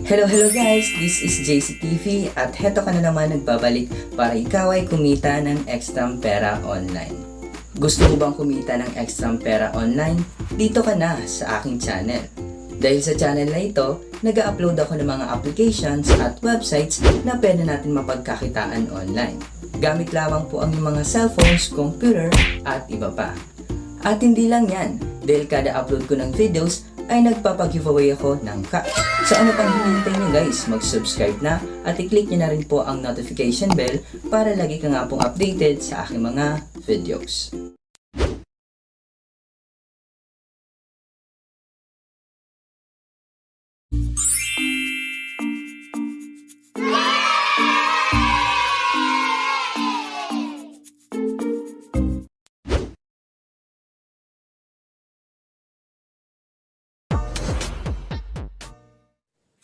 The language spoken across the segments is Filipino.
Hello guys! This is JCTV at heto ka na naman nagbabalik para ikaw ay kumita ng ekstrang pera online. Gusto mo bang kumita ng ekstrang pera online? Dito ka na sa aking channel. Dahil sa channel na ito, nag-upload ako ng mga applications at websites na pwede natin mapagkakitaan online. Gamit lamang po ang mga cellphones, computer at iba pa. At hindi lang yan, dahil kada upload ko ng videos ay nagpapag-giveaway ako ng cash. So ano pang hinihintay nyo guys, mag-subscribe na at i-click nyo na rin po ang notification bell para lagi ka nga pong updated sa aking mga videos.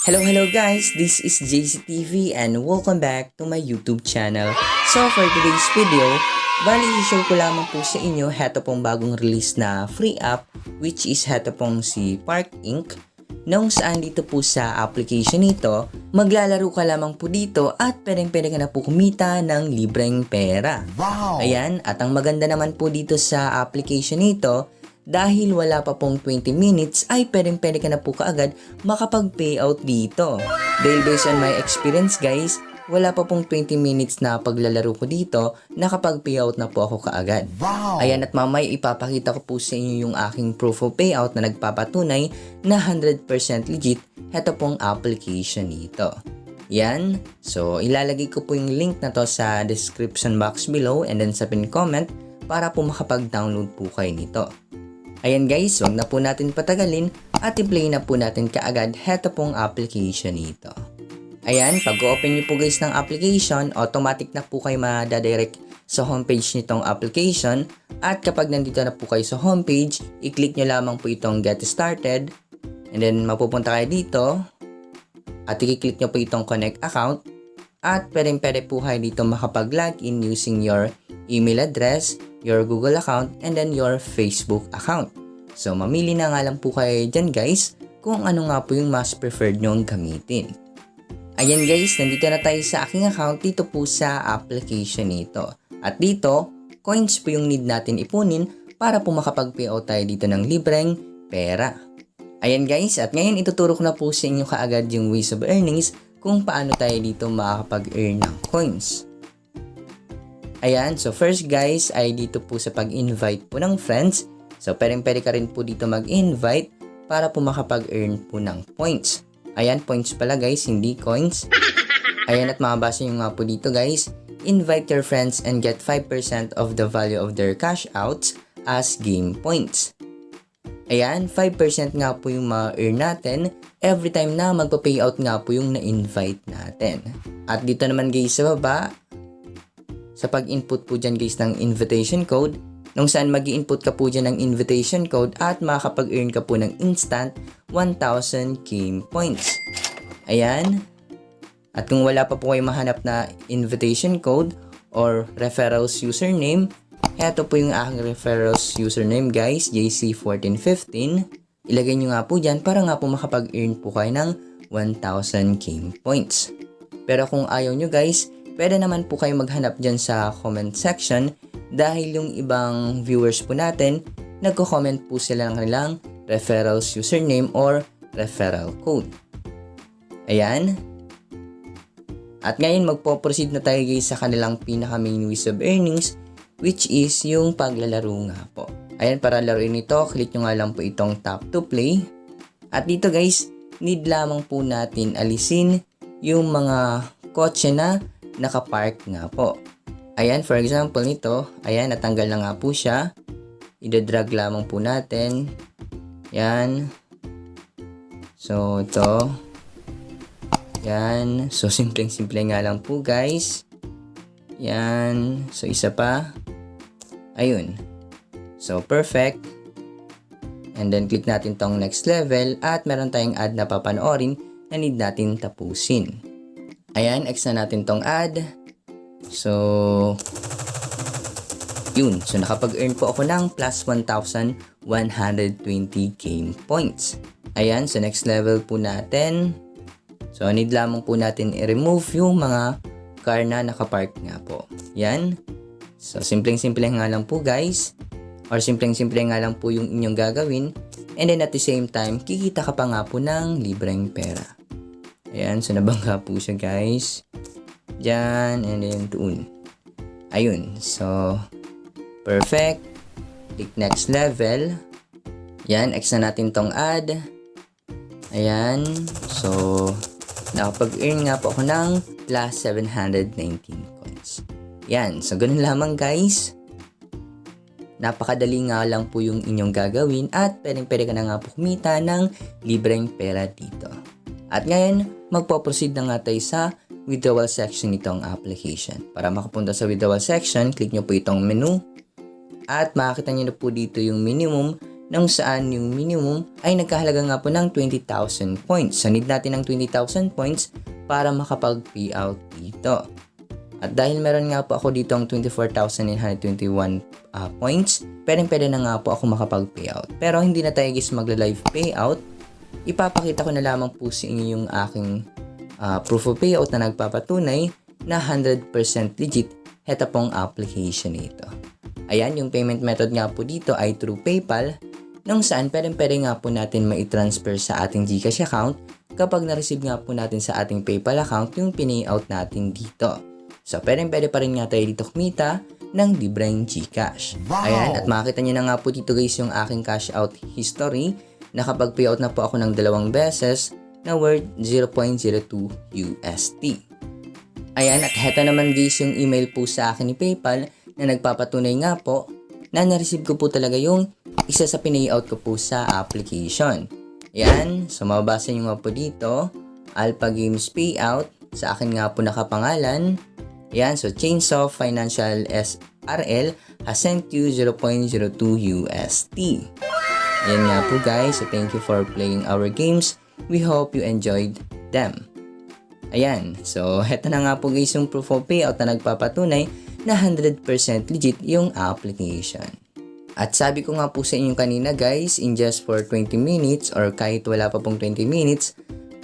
Hello guys, this is JCTV and welcome back to my YouTube channel. So for today's video, bali i-show ko lamang po sa inyo heto pong bagong release na free app which is heto pong si Park Inc. Nung saan dito po sa application nito, maglalaro ka lamang po dito at pwedeng-pwede ka na po kumita ng libreng pera. Wow! Ayan, at ang maganda naman po dito sa application nito, dahil wala pa pong 20 minutes ay pwedeng-pwede ka na po kaagad makapag-payout dito. Dahil based on my experience guys, wala pa pong 20 minutes na paglalaro ko dito, nakapag-payout na po ako kaagad. Wow! Ayan, at mamaya ipapakita ko po sa inyo yung aking proof of payout na nagpapatunay na 100% legit heto pong application nito. Yan. So, ilalagay ko po yung link na to sa description box below and then sa pin comment para po makapag-download po kayo nito. Ayan guys, wag na po natin patagalin at i-play na po natin kaagad heto pong application nito. Ayan, pag-open nyo po guys ng application, automatic na po kayo madadirect sa homepage nitong application. At kapag nandito na po kayo sa homepage, i-click nyo lamang po itong get started. And then mapupunta kayo dito at i-click nyo po itong connect account. At pwede po kayo dito makapag-login using your email address, your Google account, and then your Facebook account. So, mamili na nga lang po kayo dyan guys kung ano nga po yung mas preferred nyong gamitin. Ayan guys, nandito na tayo sa aking account dito po sa application nito. At dito, coins po yung need natin ipunin para po makapag-payout tayo dito ng libreng pera. Ayan guys, at ngayon ituturo ko na po sa inyo kaagad yung ways of earnings kung paano tayo dito makakapag-earn ng coins. Ayan, so first guys ay dito po sa pag-invite po ng friends. So pwede ka rin po dito mag-invite para po makapag-earn po ng points. Ayan, points pala guys, hindi coins. Ayan, at makabasa nyo nga po dito guys. Invite your friends and get 5% of the value of their cash outs as game points. Ayan, 5% nga po yung ma-earn natin every time na magpa-payout nga po yung na-invite natin. At dito naman guys sa baba, sa pag-input po dyan guys ng invitation code, nung saan mag-i-input ka po dyan ng invitation code at makakapag-earn ka po ng instant 1,000 game points. Ayan. At kung wala pa po kayo mahanap na invitation code or referrals username, heto po yung aking referrals username guys, JC1415. Ilagay nyo nga po dyan para nga po makapag-earn po kayo ng 1,000 game points. Pero kung ayaw nyo guys, pwede naman po kayo maghanap dyan sa comment section dahil yung ibang viewers po natin, nagko-comment po sila ng kanilang referrals username or referral code. Ayan. At ngayon magpo-proceed na tayo guys sa kanilang pinaka-main ways of earnings which is yung paglalaro nga po. Ayan, para laruin ito, click nyo nga lang po itong tap to play. At dito guys, need lamang po natin alisin yung mga kotse na nakapark nga po. Ayan, for example nito, ayan, natanggal na nga po siya. Ida-drag lamang po natin. Yan. So, ito. Yan. So, simpleng-simple nga lang po, guys. Yan. So, isa pa. Ayun. So, perfect. And then, click natin tong next level at meron tayong ad na papanoorin na need natin tapusin. Ayan, X na natin tong ad. So, yun. So, nakapag-earn po ako ng plus 1,120 game points. Ayan, so next level po natin. So, need lamang po natin i-remove yung mga car na nakapark nga po. Yan. So, simpleng-simple nga lang po guys. Or simpleng-simple nga lang po yung inyong gagawin. And then at the same time, kikita ka pa nga po ng libreng pera. Ayan. So, nabangga po siya guys. Diyan. And then doon. Ayun. So, perfect. Click next level. Yan. X na natin tong add. Ayan. So, nakapag-earn nga po ako ng plus 719 coins. Yan. So, ganun lamang guys. Napakadali nga lang po yung inyong gagawin at pwede ka na nga po kumita ng libreng pera dito. At ngayon, magpo-proceed na nga tayo sa withdrawal section nitong application. Para makapunta sa withdrawal section, click nyo po itong menu. At makikita nyo na po dito yung minimum nung saan yung minimum ay nagkahalaga nga po ng 20,000 points. So, need natin ng 20,000 points para makapag-payout dito. At dahil meron nga po ako dito ang 24,921 points, pwede na nga po ako makapag-payout. Pero hindi na tayo guys magla-live payout. Ipapakita ko na lamang po sa inyo yung aking proof of payout na nagpapatunay na 100% legit ito pong application nito. Ayan, yung payment method nga po dito ay through PayPal, nung saan pwede nga po natin mai-transfer sa ating GCash account kapag na-receive nga po natin sa ating PayPal account yung pinayout natin dito. So, pwede pa rin nga tayo dito kumita ng libreng GCash. Wow! Ayan, at makikita nyo na nga po dito guys yung aking cash out history. Nakapag-payout na po ako ng 2 beses na worth 0.02 USD. Ayan, at heto naman guys yung email po sa akin ni PayPal na nagpapatunay nga po na na-receive ko po talaga yung isa sa pinayout ko po sa application. Ayan, so mababasa nyo nga po dito, Alpha Games Payout, sa akin nga po nakapangalan. Ayan, so Chainsaw Financial SRL has sent you 0.02 USD. Ayan nga po guys, so thank you for playing our games. We hope you enjoyed them. Ayan, so heto na nga po guys yung proof of payout na nagpapatunay na 100% legit yung application. At sabi ko nga po sa inyo kanina guys, in just for 20 minutes or kahit wala pa pong 20 minutes,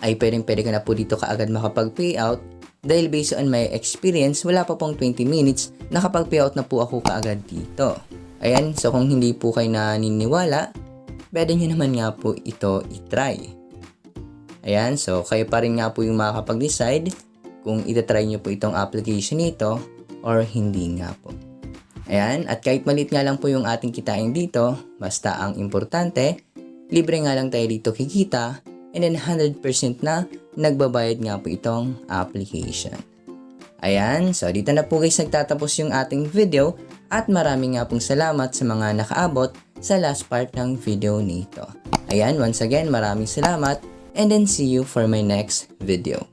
ay pwede ka na po dito kaagad makapag-payout. Dahil based on my experience, wala pa pong 20 minutes, nakapag-payout na po ako kaagad dito. Ayan, so kung hindi po kayo naniniwala, pwede nyo naman nga po ito itry. Ayan, so kayo pa rin nga po yung makakapag-decide kung itatry nyo po itong application nito or hindi nga po. Ayan, at kahit maliit nga lang po yung ating kitain dito, basta ang importante, libre nga lang tayo dito kikita, and then 100% na nagbabayad nga po itong application. Ayan, so dito na po guys nagtatapos yung ating video at maraming nga pong salamat sa mga nakaabot sa last part ng video nito. Ayan, once again maraming salamat and then see you for my next video.